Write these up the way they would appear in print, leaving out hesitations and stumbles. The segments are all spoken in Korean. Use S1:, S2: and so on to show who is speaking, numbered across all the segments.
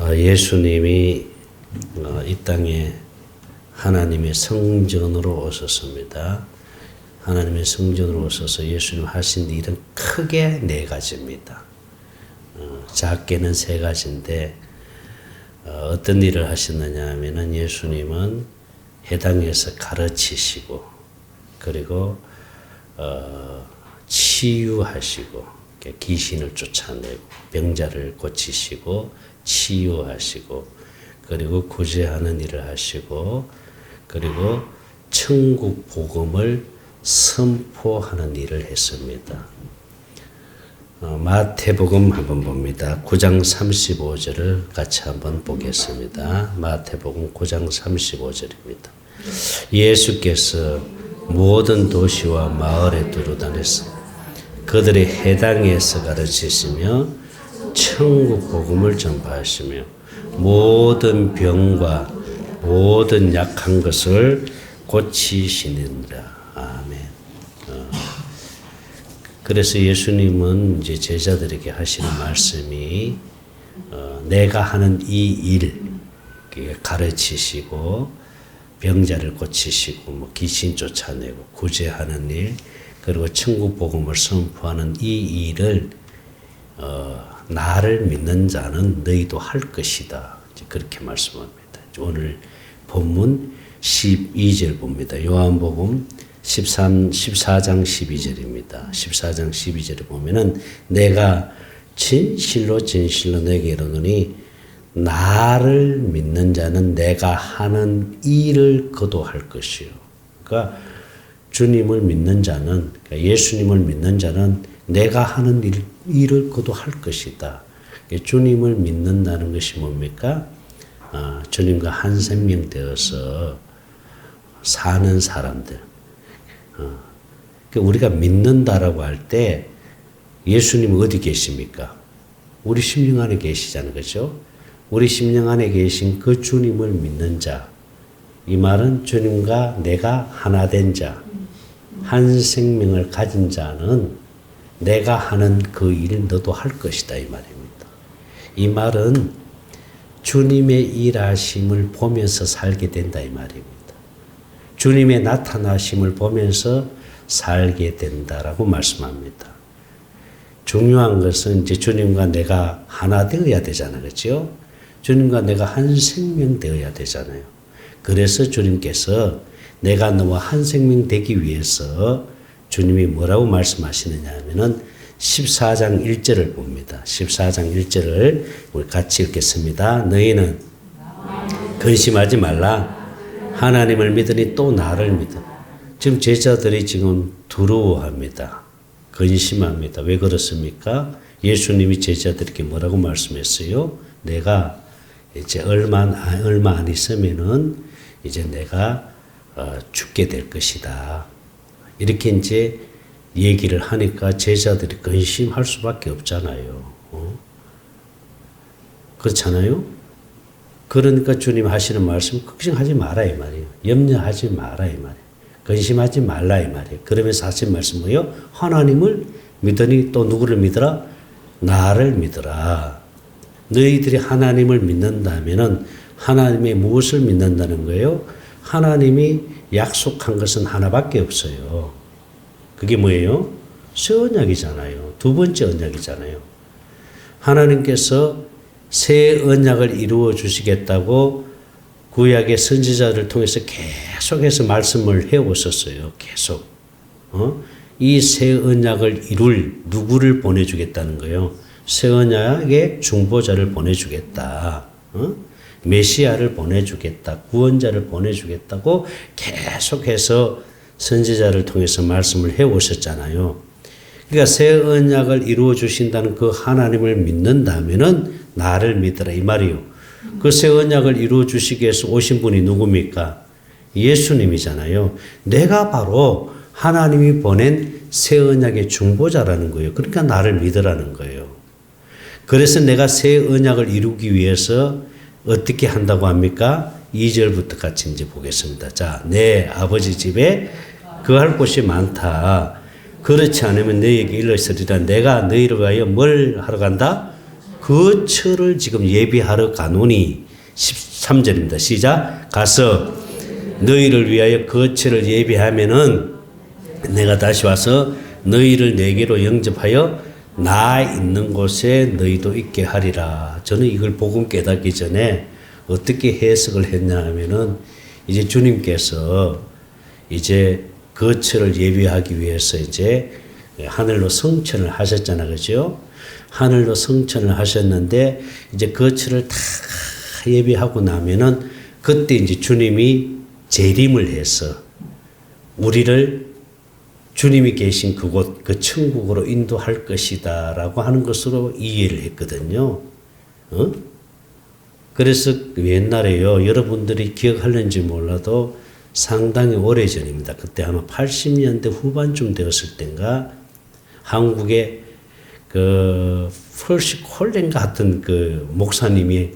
S1: 예수님이 이 땅에 하나님의 성전으로 오셨습니다. 하나님의 성전으로 오셔서 예수님 하신 일은 크게 네 가지입니다. 작게는 세 가지인데 어떤 일을 하셨느냐 하면은 예수님은 해당에서 가르치시고 그리고 치유하시고 귀신을 쫓아내고 병자를 고치시고 치유하시고 그리고 구제하는 일을 하시고 그리고 천국 복음을 선포하는 일을 했습니다. 마태복음 한번 봅니다. 9장 35절을 같이 한번 보겠습니다. 마태복음 9장 35절입니다. 예수께서 모든 도시와 마을에 두루다녔어 그들의 해당에서 가르치시며 천국 복음을 전파하시며 모든 병과 모든 약한 것을 고치시느니라. 아멘. 그래서 예수님은 이제 제자들에게 하시는 말씀이 내가 하는 이 일 가르치시고 병자를 고치시고 뭐 귀신 쫓아내고 구제하는 일 그리고 천국 복음을 선포하는 이 일을 나를 믿는 자는 너희도 할 것이다. 그렇게 말씀합니다. 오늘 본문 12절 봅니다. 요한복음 14장 12절입니다. 14장 12절에 보면은 내가 진실로 진실로 내게 이르노니 나를 믿는 자는 내가 하는 일을 그도 할 것이요. 그러니까 주님을 믿는 자는 예수님을 믿는 자는 내가 하는 일을 그도 할 것이다. 주님을 믿는다는 것이 뭡니까? 주님과 한 생명 되어서 사는 사람들. 우리가 믿는다라고 할 때 예수님은 어디 계십니까? 우리 심령 안에 계시잖아요. 그렇죠? 우리 심령 안에 계신 그 주님을 믿는 자. 이 말은 주님과 내가 하나 된 자. 한 생명을 가진 자는 내가 하는 그 일 너도 할 것이다. 이 말입니다. 이 말은 주님의 일하심을 보면서 살게 된다. 이 말입니다. 주님의 나타나심을 보면서 살게 된다라고 말씀합니다. 중요한 것은 이제 주님과 내가 하나 되어야 되잖아요. 그렇죠? 주님과 내가 한 생명 되어야 되잖아요. 그래서 주님께서 내가 너와 한 생명 되기 위해서 주님이 뭐라고 말씀하시느냐 하면은 14장 1절을 봅니다. 14장 1절을 우리 같이 읽겠습니다. 너희는 근심하지 말라. 하나님을 믿으니 또 나를 믿어. 지금 제자들이 지금 두려워합니다. 근심합니다. 왜 그렇습니까? 예수님이 제자들에게 뭐라고 말씀했어요? 내가 이제 얼마 안 있으면은 이제 내가 죽게 될 것이다. 이렇게 이제 얘기를 하니까 제자들이 근심할 수밖에 없잖아요. 그렇잖아요? 그러니까 주님 하시는 말씀 걱정하지 마라 이 말이에요. 염려하지 마라 이 말이에요. 근심하지 말라 이 말이에요. 그러면서 하신 말씀 뭐예요? 하나님을 믿으니 또 누구를 믿어라? 나를 믿어라. 너희들이 하나님을 믿는다면은 하나님의 무엇을 믿는다는 거예요? 하나님이 약속한 것은 하나밖에 없어요. 그게 뭐예요? 새 언약이잖아요. 두 번째 언약이잖아요. 하나님께서 새 언약을 이루어 주시겠다고 구약의 선지자를 통해서 계속해서 말씀을 해오셨어요. 계속. 이 새 언약을 이룰 누구를 보내주겠다는 거예요? 새 언약의 중보자를 보내주겠다. 메시아를 보내주겠다. 구원자를 보내주겠다고 계속해서 선지자를 통해서 말씀을 해오셨잖아요. 그러니까 새 언약을 이루어 주신다는 그 하나님을 믿는다면은 나를 믿으라 이 말이요. 그 새 언약을 이루어 주시기 위해서 오신 분이 누굽니까? 예수님이잖아요. 내가 바로 하나님이 보낸 새 언약의 중보자라는 거예요. 그러니까 나를 믿으라는 거예요. 그래서 내가 새 언약을 이루기 위해서 어떻게 한다고 합니까? 2절부터 같이 이제 보겠습니다. 자, 내 아버지 집에 거할 곳이 많다. 그렇지 않으면 너희에게 일러서리라. 내가 너희를 위하여 뭘 하러 간다? 거처를 지금 예비하러 가노니 13절입니다. 시작. 가서 너희를 위하여 거처를 예비하면은 내가 다시 와서 너희를 내게로 영접하여 나 있는 곳에 너희도 있게 하리라. 저는 이걸 복음 깨닫기 전에 어떻게 해석을 했냐 하면은 이제 주님께서 이제 거처를 예비하기 위해서 이제 하늘로 성천을 하셨잖아. 그죠? 하늘로 성천을 하셨는데 이제 거처를 다 예비하고 나면은 그때 이제 주님이 재림을 해서 우리를 주님이 계신 그곳, 그 천국으로 인도할 것이다 라고 하는 것으로 이해를 했거든요. 그래서 옛날에요, 여러분들이 기억하는지 몰라도 상당히 오래전입니다. 그때 아마 80년대 후반쯤 되었을 땐가 한국에 그 펄시 콜렌가 같은 그 목사님이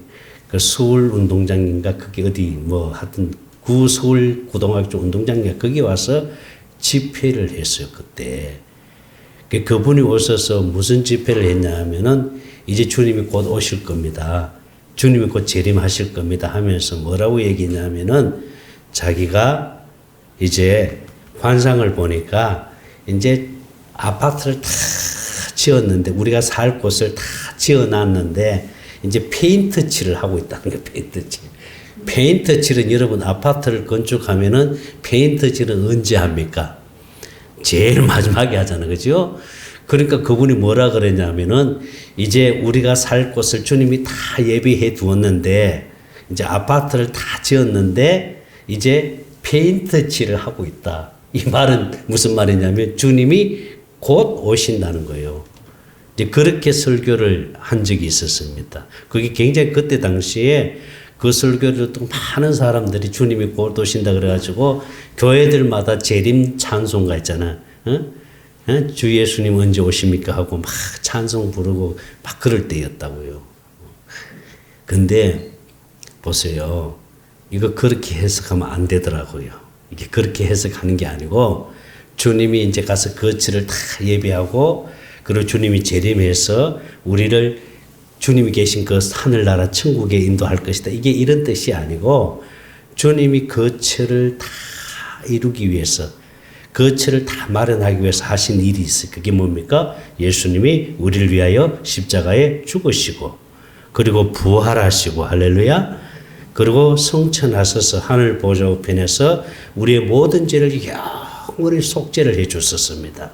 S1: 그 서울 운동장인가 그게 어디 뭐 하여튼 구 서울 고등학교 운동장인가 거기 와서 집회를 했어요. 그때 그분이 오셔서 무슨 집회를 했냐 하면은 이제 주님이 곧 오실 겁니다. 주님이 곧 재림하실 겁니다 하면서 뭐라고 얘기했냐면은 자기가 이제 환상을 보니까 이제 아파트를 다 지었는데 우리가 살 곳을 다 지어놨는데 이제 페인트 칠을 하고 있다는 거예요. 페인트 칠. 페인트 칠은 여러분 아파트를 건축하면은 페인트 칠은 언제 합니까? 제일 마지막에 하잖아요. 그죠? 그러니까 그분이 뭐라 그랬냐면은 이제 우리가 살 곳을 주님이 다 예비해 두었는데 이제 아파트를 다 지었는데 이제 페인트 칠을 하고 있다. 이 말은 무슨 말이냐면 주님이 곧 오신다는 거예요. 이제 그렇게 설교를 한 적이 있었습니다. 그게 굉장히 그때 당시에 그 설교를 또 많은 사람들이 주님이 곧 오신다 그래가지고 교회들마다 재림 찬송가 있잖아. 주 예수님 언제 오십니까 하고 막 찬송 부르고 막 그럴 때였다고요. 근데 보세요. 이거 그렇게 해석하면 안 되더라고요. 이게 그렇게 해석하는 게 아니고 주님이 이제 가서 거처를 다 예비하고 그리고 주님이 재림해서 우리를 주님이 계신 그 하늘나라 천국에 인도할 것이다. 이게 이런 뜻이 아니고 주님이 거처를 다 이루기 위해서 거처를 다 마련하기 위해서 하신 일이 있어요. 그게 뭡니까? 예수님이 우리를 위하여 십자가에 죽으시고 그리고 부활하시고 할렐루야. 그리고 성천하셔서 하늘 보좌 우편에서 우리의 모든 죄를 영원히 속죄를 해 주셨습니다.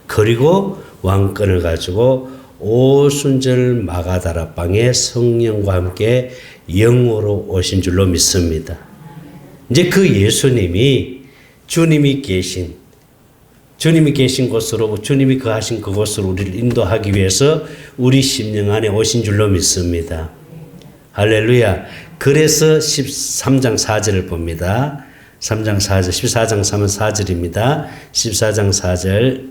S1: 그리고 왕권을 가지고 오순절 마가다락방에 성령과 함께 영으로 오신 줄로 믿습니다. 이제 그 예수님이 주님이 계신 곳으로 주님이 거하신 그곳으로 우리를 인도하기 위해서 우리 심령 안에 오신 줄로 믿습니다. 할렐루야. 그래서 13장 4절을 봅니다. 3장 4절, 14장 3은 4절입니다. 14장 4절.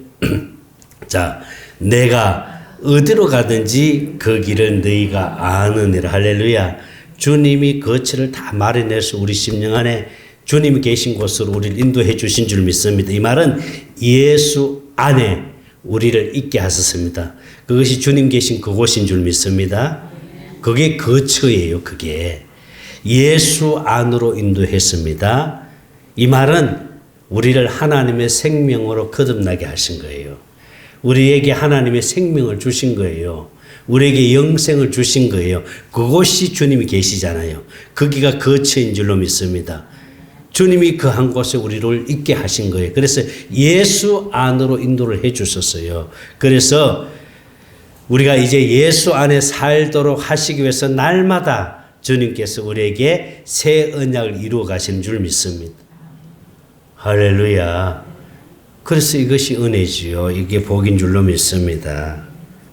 S1: 자, 내가 어디로 가든지 그 길을 너희가 아느니라. 할렐루야. 주님이 거처를 다 마련해서 우리 심령 안에 주님이 계신 곳으로 우리를 인도해 주신 줄 믿습니다. 이 말은 예수 안에 우리를 있게 하셨습니다. 그것이 주님 계신 그곳인 줄 믿습니다. 그게 거처예요. 그게 예수 안으로 인도했습니다. 이 말은 우리를 하나님의 생명으로 거듭나게 하신 거예요. 우리에게 하나님의 생명을 주신 거예요. 우리에게 영생을 주신 거예요. 그곳이 주님이 계시잖아요. 거기가 거처인 줄로 믿습니다. 주님이 그 한 곳에 우리를 있게 하신 거예요. 그래서 예수 안으로 인도를 해 주셨어요. 그래서 우리가 이제 예수 안에 살도록 하시기 위해서 날마다 주님께서 우리에게 새 언약을 이루어 가시는 줄 믿습니다. 할렐루야. 그래서 이것이 은혜지요. 이게 복인 줄로 믿습니다.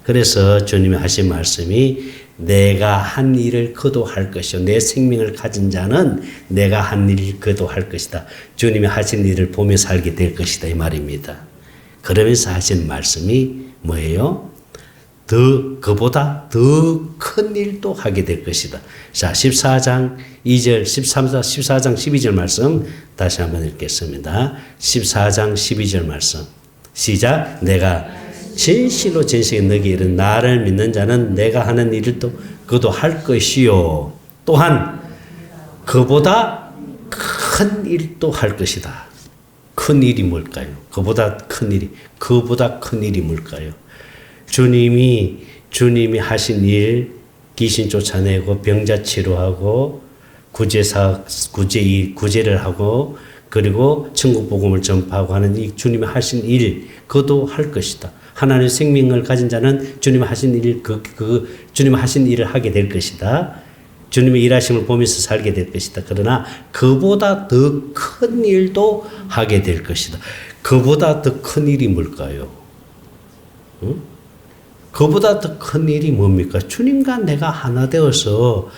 S1: 그래서 주님이 하신 말씀이 내가 한 일을 거두할 것이요. 내 생명을 가진 자는 내가 한 일을 거두할 것이다. 주님이 하신 일을 보며 살게 될 것이다. 이 말입니다. 그러면서 하신 말씀이 뭐예요? 그보다 더 큰 일도 하게 될 것이다. 자, 14장 2절, 14장 12절 말씀 다시 한번 읽겠습니다. 14장 12절 말씀. 시작. 내가 진실로 진실에 너에게 이르 나를 믿는 자는 내가 하는 일을 또 그도 할 것이요 또한 그보다 큰 일도 할 것이다. 큰 일이 뭘까요? 그보다 큰 일이 뭘까요? 주님이 하신 일, 귀신 쫓아내고 병자 치료하고 구제를 하고 그리고 천국 복음을 전파하고 하는 이 주님이 하신 일, 그도 할 것이다. 하나님의 생명을 가진 자는 주님이 하신 일, 주님이 하신 일을 하게 될 것이다. 주님의 일하심을 보면서 살게 될 것이다. 그러나 그보다 더 큰 일도 하게 될 것이다. 그보다 더 큰 일이 뭘까요? 응? 그보다 더 큰 일이 뭡니까? 주님과 내가 하나 되어서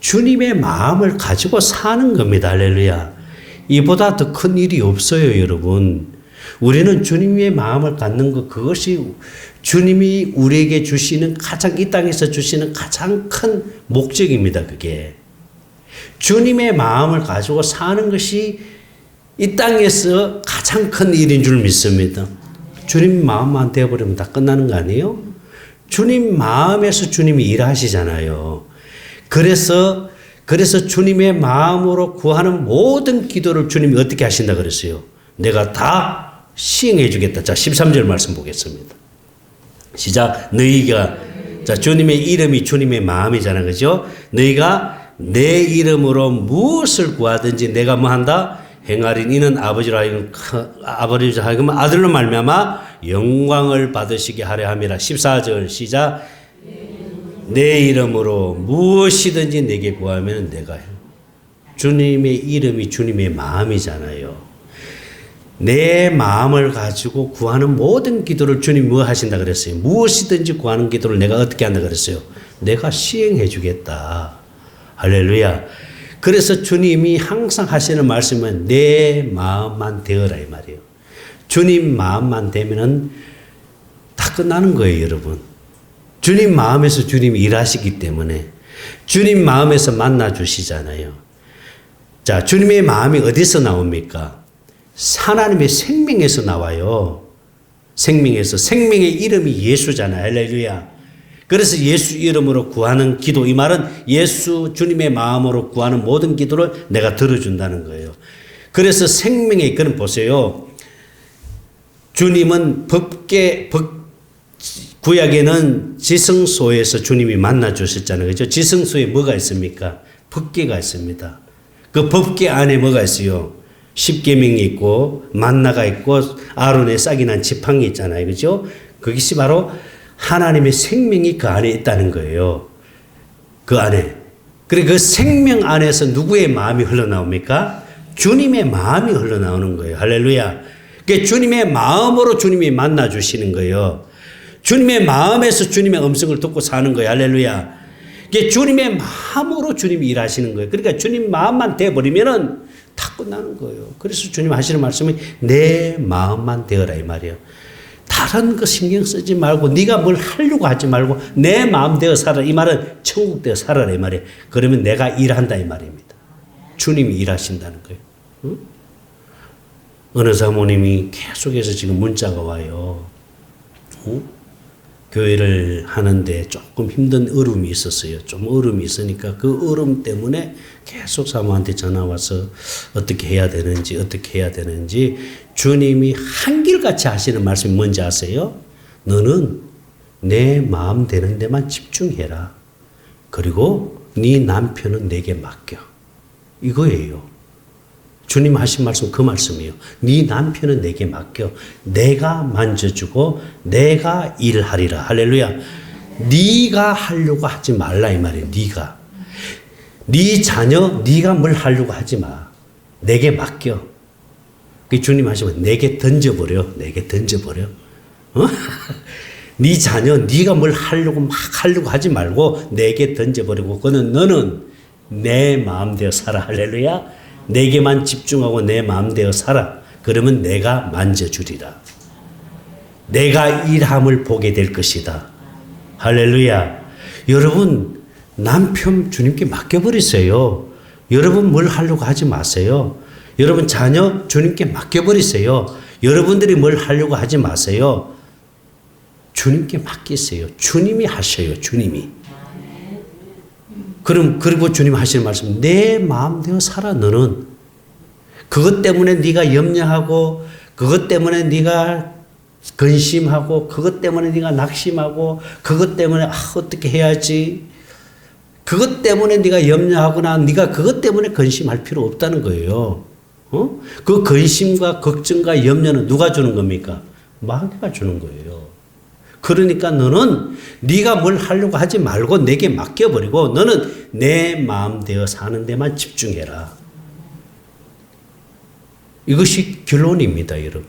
S1: 주님의 마음을 가지고 사는 겁니다. 할렐루야. 이보다 더 큰 일이 없어요, 여러분. 우리는 주님의 마음을 갖는 것, 그것이 주님이 우리에게 주시는 이 땅에서 주시는 가장 큰 목적입니다, 그게. 주님의 마음을 가지고 사는 것이 이 땅에서 가장 큰 일인 줄 믿습니다. 주님 마음만 되어버리면 다 끝나는 거 아니에요? 주님 마음에서 주님이 일하시잖아요. 그래서 주님의 마음으로 구하는 모든 기도를 주님이 어떻게 하신다 그랬어요? 내가 다 시행해 주겠다. 자, 13절 말씀 보겠습니다. 시작. 너희가, 자, 주님의 이름이 주님의 마음이잖아. 그죠? 너희가 내 이름으로 무엇을 구하든지 내가 뭐 한다? 행하리니 이는 아버지로 하여금 아들로 말미암아 영광을 받으시게 하려 함이라. 14절 시작. 내 이름으로 무엇이든지 내게 구하면 내가 해. 주님의 이름이 주님의 마음이잖아요. 내 마음을 가지고 구하는 모든 기도를 주님이 뭐 하신다 그랬어요? 무엇이든지 구하는 기도를 내가 어떻게 한다 그랬어요? 내가 시행해 주겠다. 할렐루야. 그래서 주님이 항상 하시는 말씀은 내 마음만 되어라 이 말이에요. 주님 마음만 되면은 다 끝나는 거예요, 여러분. 주님 마음에서 주님이 일하시기 때문에 주님 마음에서 만나 주시잖아요. 자, 주님의 마음이 어디서 나옵니까? 하나님의 생명에서 나와요. 생명의 이름이 예수잖아요. 할렐루야. 그래서 예수 이름으로 구하는 기도, 이 말은 예수 주님의 마음으로 구하는 모든 기도를 내가 들어준다는 거예요. 그래서 그럼 보세요. 주님은 구약에는 지성소에서 주님이 만나 주셨잖아요. 그죠? 지성소에 뭐가 있습니까? 법궤가 있습니다. 그 법궤 안에 뭐가 있어요? 십계명이 있고 만나가 있고 아론의 싹이 난 지팡이 있잖아요. 그죠? 그것이 바로 하나님의 생명이 그 안에 있다는 거예요. 그 안에. 그리고 그 생명 안에서 누구의 마음이 흘러나옵니까? 주님의 마음이 흘러나오는 거예요. 할렐루야. 그러니까 주님의 마음으로 주님이 만나 주시는 거예요. 주님의 마음에서 주님의 음성을 듣고 사는 거예요. 할렐루야. 그러니까 주님의 마음으로 주님이 일하시는 거예요. 그러니까 주님 마음만 돼버리면은 다 끝나는 거예요. 그래서 주님 하시는 말씀이 내 마음만 되어라 이 말이에요. 다른 거 신경 쓰지 말고 네가 뭘 하려고 하지 말고 내 마음 되어 살아. 이 말은 천국 되어 살아라 이 말이에요. 그러면 내가 일한다 이 말입니다. 주님이 일하신다는 거예요. 응? 어느 사모님이 계속해서 지금 문자가 와요. 응? 교회를 하는데 조금 힘든 어려움이 있었어요. 좀 어려움이 있으니까 그 어려움 때문에 계속 사모한테 전화 와서 어떻게 해야 되는지 주님이 한결같이 하시는 말씀이 뭔지 아세요? 너는 내 마음 되는 데만 집중해라. 그리고 네 남편은 내게 맡겨. 이거예요. 주님 하신 말씀 그 말씀이에요. 네 남편은 내게 맡겨. 내가 만져주고 내가 일하리라. 할렐루야. 네가 하려고 하지 말라 이 말이에요. 네가. 네 자녀 네가 뭘 하려고 하지 마. 내게 맡겨. 그 주님 하시면 내게 던져버려. 어? 네 자녀 네가 뭘 하려고 하지 말고 내게 던져버리고 너는 내 마음대로 살아. 할렐루야. 내게만 집중하고 내 마음대로 살아. 그러면 내가 만져주리라. 내가 일함을 보게 될 것이다. 할렐루야. 여러분 남편 주님께 맡겨버리세요. 여러분 뭘 하려고 하지 마세요. 여러분 자녀 주님께 맡겨버리세요. 여러분들이 뭘 하려고 하지 마세요. 주님께 맡기세요. 주님이 하셔요. 주님이. 그리고 주님 하시는 말씀, 내 마음대로 살아 너는. 그것 때문에 네가 염려하고, 그것 때문에 네가 근심하고, 그것 때문에 네가 낙심하고, 그것 때문에 어떻게 해야지. 그것 때문에 네가 염려하거나 네가 그것 때문에 근심할 필요 없다는 거예요. 그 근심과 걱정과 염려는 누가 주는 겁니까? 마귀가 주는 거예요. 그러니까 너는 네가 뭘 하려고 하지 말고 내게 맡겨버리고 너는 내 마음대로 사는 데만 집중해라. 이것이 결론입니다, 여러분.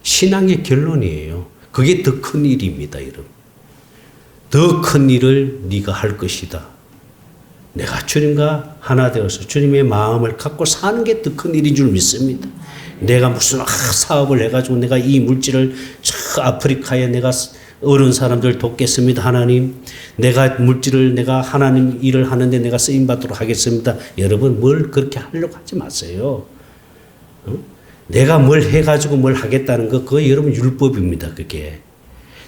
S1: 신앙의 결론이에요. 그게 더 큰 일입니다, 여러분. 더 큰 일을 네가 할 것이다. 내가 주님과 하나 되어서 주님의 마음을 갖고 사는 게 더 큰 일인 줄 믿습니다. 내가 무슨 사업을 해가지고 내가 이 물질을 저 아프리카에 내가 어려운 사람들 돕겠습니다. 하나님, 내가 물질을 내가 하나님 일을 하는데 내가 쓰임 받도록 하겠습니다. 여러분 뭘 그렇게 하려고 하지 마세요. 내가 뭘 해가지고 뭘 하겠다는 거 그거 여러분 율법입니다. 그게.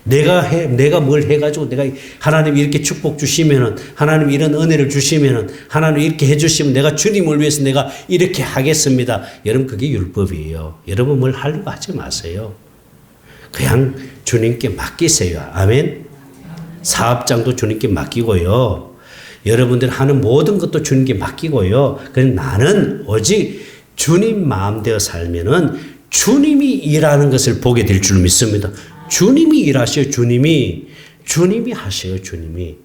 S1: 내가 뭘 해가지고 내가 하나님 이렇게 축복 주시면은 하나님 이런 은혜를 주시면은 하나님 이렇게 해주시면 내가 주님을 위해서 내가 이렇게 하겠습니다. 여러분 그게 율법이에요. 여러분 뭘 하려고 하지 마세요. 그냥 주님께 맡기세요. 아멘. 사업장도 주님께 맡기고요. 여러분들 하는 모든 것도 주님께 맡기고요. 그냥 나는 오직 주님 마음대로 살면은 주님이 일하는 것을 보게 될 줄 믿습니다. 주님이 일하셔요. 주님이 하셔요. 주님이.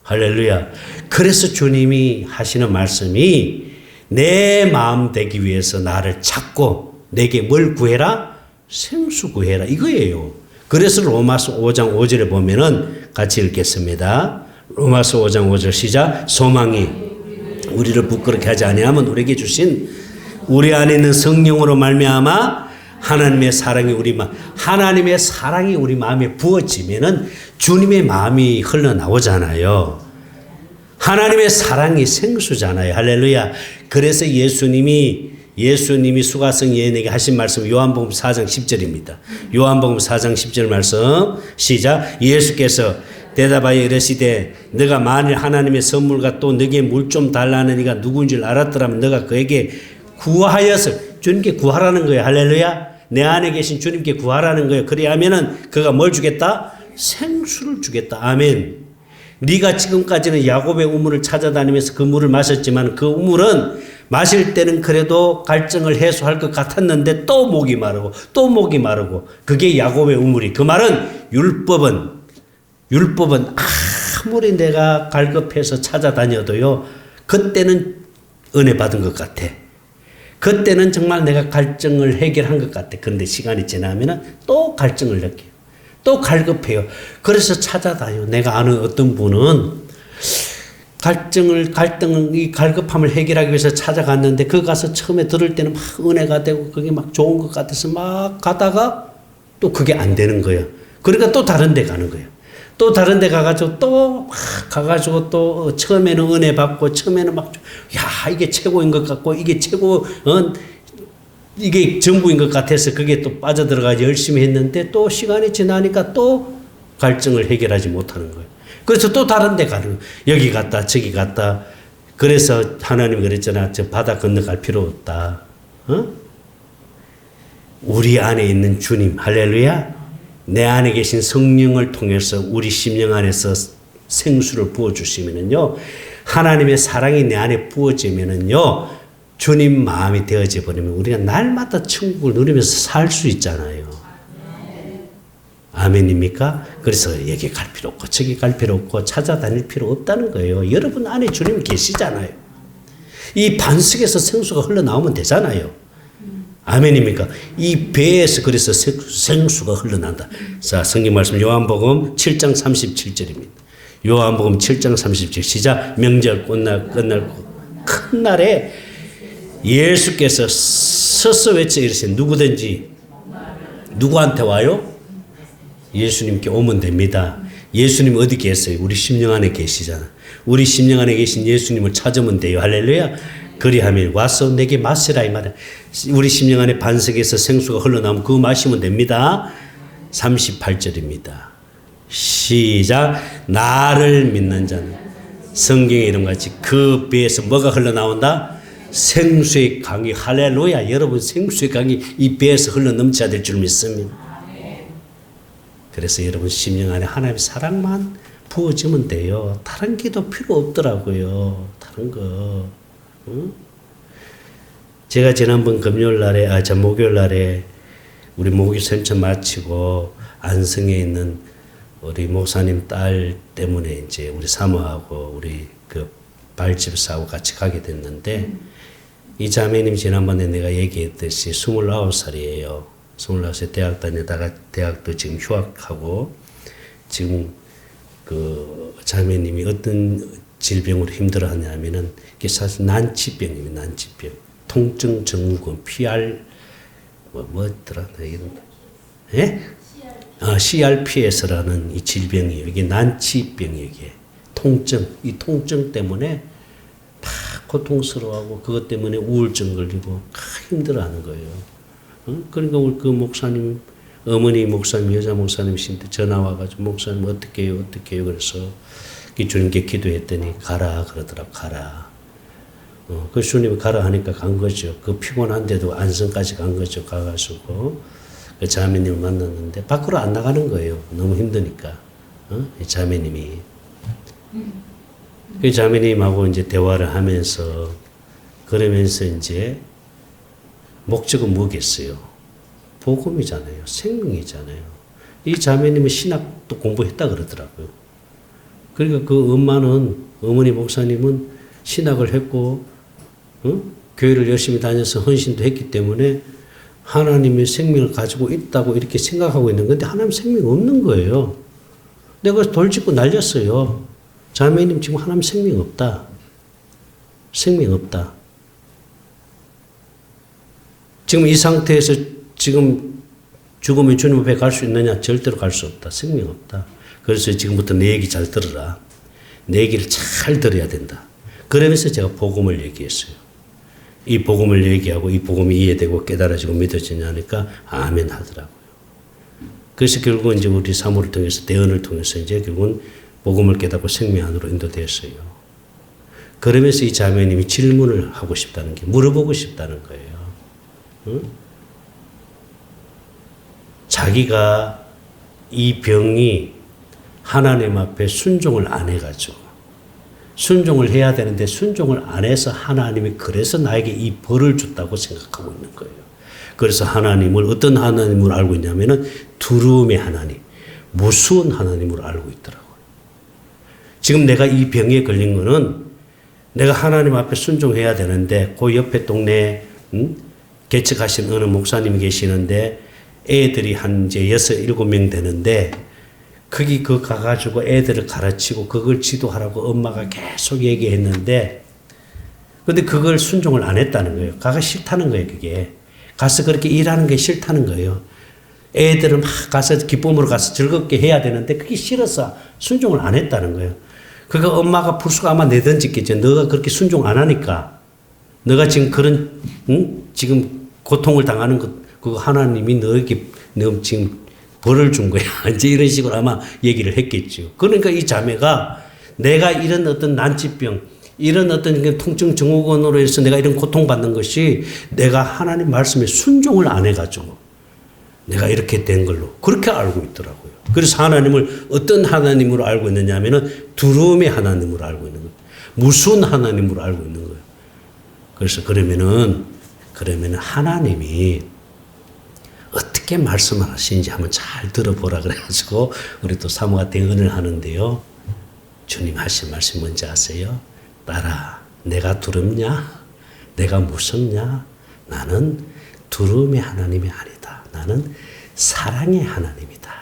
S1: 할렐루야. 그래서 주님이 하시는 말씀이 내 마음 되기 위해서 나를 찾고 내게 뭘 구해라? 생수 구해라. 이거예요. 그래서 로마서 5장 5절에 보면은 같이 읽겠습니다. 로마서 5장 5절 시작. 소망이 우리를 부끄럽게 하지 아니하면 우리에게 주신 우리 안에 있는 성령으로 말미암아 하나님의 사랑이 우리 마음에 부어지면은 주님의 마음이 흘러나오잖아요. 하나님의 사랑이 생수잖아요. 할렐루야. 그래서 예수님이 수가성 여인에게 하신 말씀 요한복음 4장 10절입니다. 요한복음 4장 10절 말씀 시작. 예수께서 대답하여 이르시되 너가 만일 하나님의 선물과 또 너에게 물 좀 달라는 이가 누구인 줄 알았더라면 너가 그에게 구하여서 주님께 구하라는 거예요. 할렐루야. 내 안에 계신 주님께 구하라는 거예요. 그리하면은 그가 뭘 주겠다? 생수를 주겠다. 아멘. 네가 지금까지는 야곱의 우물을 찾아다니면서 그 물을 마셨지만 그 우물은 마실 때는 그래도 갈증을 해소할 것 같았는데 또 목이 마르고 그게 야곱의 우물이. 그 말은 율법은 아무리 내가 갈급해서 찾아다녀도요 그때는 은혜 받은 것 같아. 그때는 정말 내가 갈증을 해결한 것 같아. 그런데 시간이 지나면은 또 갈증을 느껴요. 또 갈급해요. 그래서 찾아다녀. 내가 아는 어떤 분은 이 갈급함을 해결하기 위해서 찾아갔는데 그 가서 처음에 들을 때는 막 은혜가 되고 그게 막 좋은 것 같아서 막 가다가 또 그게 안 되는 거예요. 그러니까 또 다른 데 가는 거예요. 또 다른 데 가가지고 또 처음에는 은혜 받고 처음에는 이게 최고인 것 같고 이게 이게 전부인 것 같아서 그게 또 빠져들어가서 열심히 했는데 또 시간이 지나니까 또 갈증을 해결하지 못하는 거예요. 그래서 또 다른 데 가는 거예요. 여기 갔다 저기 갔다. 그래서 하나님이 그랬잖아. 저 바다 건너갈 필요 없다. 우리 안에 있는 주님. 할렐루야. 내 안에 계신 성령을 통해서 우리 심령 안에서 생수를 부어주시면은요, 하나님의 사랑이 내 안에 부어지면은요, 주님 마음이 되어져 버리면 우리가 날마다 천국을 누리면서 살 수 있잖아요. 아멘입니까? 그래서 여기 갈 필요 없고 저기 갈 필요 없고 찾아다닐 필요 없다는 거예요. 여러분 안에 주님 계시잖아요. 이 반석에서 생수가 흘러나오면 되잖아요. 아멘입니까? 이 배에서 그래서 생수가 흘러난다. 자, 성경 말씀 요한복음 7장 37절입니다. 요한복음 7장 37절 시작. 명절 끝날 큰 날에 예수께서 서서 외쳐 이르시되 누구든지 누구한테 와요? 예수님께 오면 됩니다. 예수님 어디 계세요? 우리 심령 안에 계시잖아. 우리 심령 안에 계신 예수님을 찾으면 돼요. 할렐루야. 그리하면 와서 내게 마시라 이 말이야. 우리 심령 안에 반석에서 생수가 흘러나오면 그거 마시면 됩니다. 38절입니다. 시작. 나를 믿는 자는 성경에 이름같이 그 배에서 뭐가 흘러나온다? 생수의 강이. 할렐루야. 여러분 생수의 강이 이 배에서 흘러넘쳐야 될 줄 믿습니다. 그래서 여러분 심령 안에 하나님의 사랑만 부어지면 돼요. 다른 기도 필요 없더라고요. 다른 거. 응? 제가 지난번 목요일 날에 우리 목요 센터 마치고 안성에 있는 우리 목사님 딸 때문에 이제 우리 사모하고 우리 그 발집사하고 같이 가게 됐는데 이 자매님 지난번에 내가 얘기했듯이 29살이에요. 29살 대학 다니다가 대학도 지금 휴학하고 지금 그 자매님이 어떤 질병으로 힘들어 하냐면은 이게 사실 난치병이에요. 난치병. 통증 증후군 PR 뭐더라? 예? CRPS라는 이 질병이에요. 이게 난치병이에요. 이게 통증. 이 통증 때문에 막 고통스러워하고 그것 때문에 우울증 걸리고 힘들어하는 거예요. 그러니까 우리 그 목사님, 어머니 목사님, 여자 목사님이신데 전화 와가지고 목사님 어떻게 해요? 어떻게 해요? 그래서 주님께 기도했더니 가라 그러더라고. 가라. 그 주님이 가라 하니까 간 거죠. 그 피곤한데도 안성까지 간 거죠. 가가지고 그 자매님을 만났는데 밖으로 안 나가는 거예요. 너무 힘드니까. 이 자매님이. 그 자매님하고 이제 대화를 하면서 그러면서 이제 목적은 뭐겠어요? 복음이잖아요. 생명이잖아요. 이 자매님은 신학도 공부했다 그러더라고요. 그러니까 그 어머니 목사님은 신학을 했고, 교회를 열심히 다녀서 헌신도 했기 때문에 하나님의 생명을 가지고 있다고 이렇게 생각하고 있는 건데 하나님 생명이 없는 거예요. 내가 돌직구 날렸어요. 자매님 지금 하나님 생명 없다. 생명 없다. 지금 이 상태에서 지금 죽으면 주님 앞에 갈 수 있느냐? 절대로 갈 수 없다. 생명 없다. 그래서 지금부터 내 얘기 잘 들어라. 내 얘기를 잘 들어야 된다. 그러면서 제가 복음을 얘기했어요. 이 복음을 얘기하고 이 복음이 이해되고 깨달아지고 믿어지냐 하니까 아멘 하더라고요. 그래서 결국은 이제 우리 사모를 통해서 대언을 통해서 이제 결국은 복음을 깨닫고 생명 안으로 인도되었어요. 그러면서 이 자매님이 질문을 하고 싶다는 게 물어보고 싶다는 거예요. 응? 자기가 이 병이 하나님 앞에 순종을 안 해가지고 순종을 해야 되는데 순종을 안 해서 하나님이 그래서 나에게 이 벌을 줬다고 생각하고 있는 거예요. 그래서 하나님을 어떤 하나님으로 알고 있냐면은 두려움의 하나님, 무서운 하나님으로 알고 있더라고요. 지금 내가 이 병에 걸린 거는 내가 하나님 앞에 순종해야 되는데 그 옆에 동네에 개척하신 어느 목사님이 계시는데 애들이 한 이제 6, 7명 되는데 거기 가가지고 애들을 가르치고 그걸 지도하라고 엄마가 계속 얘기했는데 근데 그걸 순종을 안 했다는 거예요. 가가 싫다는 거예요, 그게. 가서 그렇게 일하는 게 싫다는 거예요. 애들은 막 가서 기쁨으로 가서 즐겁게 해야 되는데 그게 싫어서 순종을 안 했다는 거예요. 그거 엄마가 불수가 아마 내던졌겠죠. 너가 그렇게 순종 안 하니까. 너가 지금 그런, 지금 고통을 당하는 그거 하나님이 너에게 지금 벌을 준 거야. 이제 이런 식으로 아마 얘기를 했겠죠. 그러니까 이 자매가 내가 이런 어떤 난치병, 이런 어떤 통증 증후군으로 해서 내가 이런 고통받는 것이 내가 하나님 말씀에 순종을 안 해가지고 내가 이렇게 된 걸로 그렇게 알고 있더라고요. 그래서 하나님을 어떤 하나님으로 알고 있느냐 하면은 두려움의 하나님으로 알고 있는 거예요. 무서운 하나님으로 알고 있는 거예요. 그래서 그러면은 하나님이 어떻게 말씀을 하시는지 한번 잘 들어보라 그래가지고 우리 또 사모가 대언을 하는데요. 주님 하신 말씀 뭔지 아세요? 딸아, 내가 두렵냐? 내가 무섭냐? 나는 두려움의 하나님이 아니다. 나는 사랑의 하나님이다.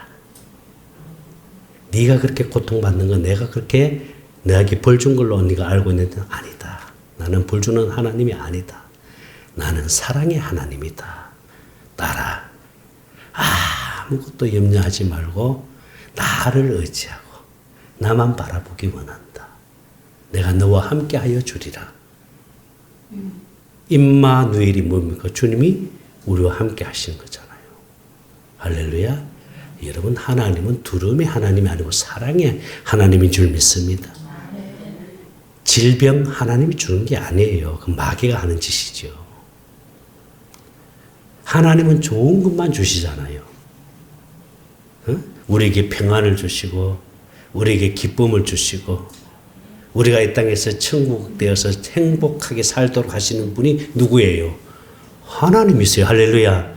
S1: 네가 그렇게 고통받는 건 내가 그렇게 너에게 벌 준 걸로 네가 알고 있는데 아니다. 나는 벌 주는 하나님이 아니다. 나는 사랑의 하나님이다. 딸아, 아무것도 염려하지 말고 나를 의지하고 나만 바라보기 원한다. 내가 너와 함께하여 주리라. 임마누엘이 뭡니까? 주님이 우리와 함께 하시는 거잖아요. 할렐루야. 여러분, 하나님은 두려움의 하나님이 아니고 사랑의 하나님인 줄 믿습니다. 질병 하나님이 주는 게 아니에요. 그 마귀가 하는 짓이죠. 하나님은 좋은 것만 주시잖아요. 우리에게 평안을 주시고 우리에게 기쁨을 주시고 우리가 이 땅에서 천국 되어서 행복하게 살도록 하시는 분이 누구예요? 하나님이세요. 할렐루야.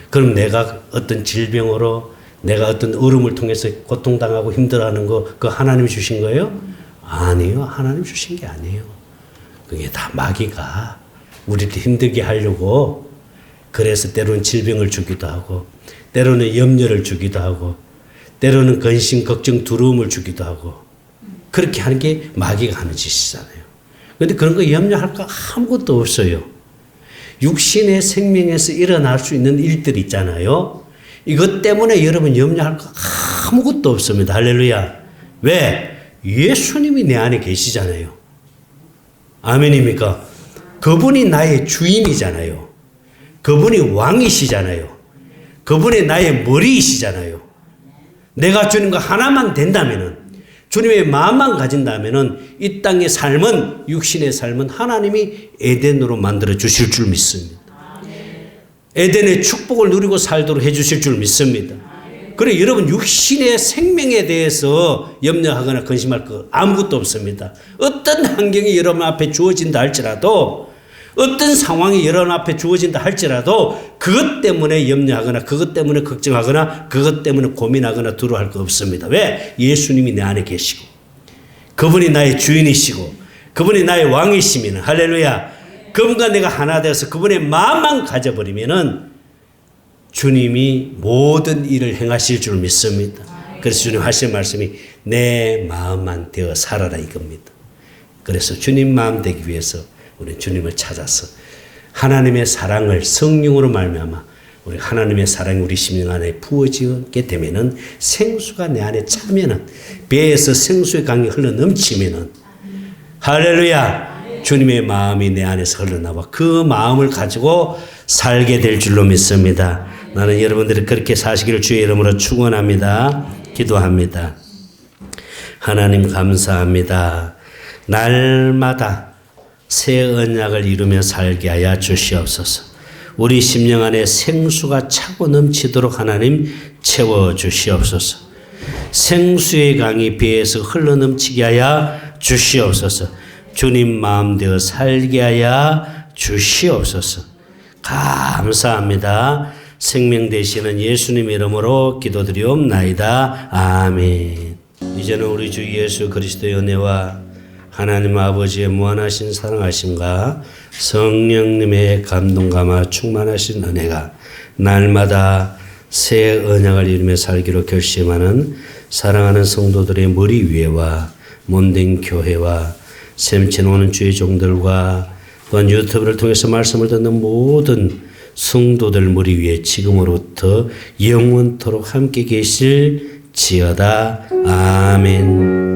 S1: 그럼 내가 어떤 질병으로 내가 어떤 어려움을 통해서 고통당하고 힘들어하는 거 그 하나님이 주신 거예요? 아니요. 하나님 주신 게 아니에요. 그게 다 마귀가 우리를 힘들게 하려고 그래서 때로는 질병을 주기도 하고 때로는 염려를 주기도 하고 때로는 근심, 걱정, 두려움을 주기도 하고 그렇게 하는 게 마귀가 하는 짓이잖아요. 그런데 그런 거 염려할 거 아무것도 없어요. 육신의 생명에서 일어날 수 있는 일들이 있잖아요. 이것 때문에 여러분 염려할 거 아무것도 없습니다. 할렐루야. 왜? 예수님이 내 안에 계시잖아요. 아멘입니까? 그분이 나의 주인이잖아요. 그분이 왕이시잖아요. 그분이 나의 머리이시잖아요. 내가 주님과 하나만 된다면은, 주님의 마음만 가진다면은 이 땅의 삶은, 육신의 삶은 하나님이 에덴으로 만들어 주실 줄 믿습니다. 에덴의 축복을 누리고 살도록 해 주실 줄 믿습니다. 그래 여러분 육신의 생명에 대해서 염려하거나 근심할 거 아무것도 없습니다. 어떤 환경이 여러분 앞에 주어진다 할지라도 어떤 상황이 여러분 앞에 주어진다 할지라도 그것 때문에 염려하거나 그것 때문에 걱정하거나 그것 때문에 고민하거나 두려워할 거 없습니다. 왜? 예수님이 내 안에 계시고 그분이 나의 주인이시고 그분이 나의 왕이시면 할렐루야. 그분과 내가 하나 되어서 그분의 마음만 가져버리면은 주님이 모든 일을 행하실 줄 믿습니다. 그래서 주님 하신 말씀이 내 마음만 되어 살아라 이겁니다. 그래서 주님 마음 되기 위해서 우리 주님을 찾아서 하나님의 사랑을 성령으로 말미암아 우리 하나님의 사랑이 우리 심령 안에 부어지게 되면은 생수가 내 안에 차면은 배에서 생수의 강이 흘러 넘치면은 할렐루야. 주님의 마음이 내 안에서 흘러나와 그 마음을 가지고 살게 될 줄로 믿습니다. 나는 여러분들이 그렇게 사시기를 주의 이름으로 축원합니다. 기도합니다. 하나님 감사합니다. 날마다 새 언약을 이루며 살게 하여 주시옵소서. 우리 심령 안에 생수가 차고 넘치도록 하나님 채워 주시옵소서. 생수의 강이 배에서 흘러넘치게 하여 주시옵소서. 주님 마음 되어 살게 하여 주시옵소서. 감사합니다. 생명 되시는 예수님 이름으로 기도드리옵나이다. 아멘. 이제는 우리 주 예수 그리스도의 은혜와 하나님 아버지의 무한하신 사랑하심과 성령님의 감동감화 충만하신 은혜가 날마다 새 언약을 이루며 살기로 결심하는 사랑하는 성도들의 머리 위에와 몸된 교회와 샘치 오는 주의 종들과 또한 유튜브를 통해서 말씀을 듣는 모든 성도들 머리 위에 지금으로부터 영원토록 함께 계실지어다. 아멘.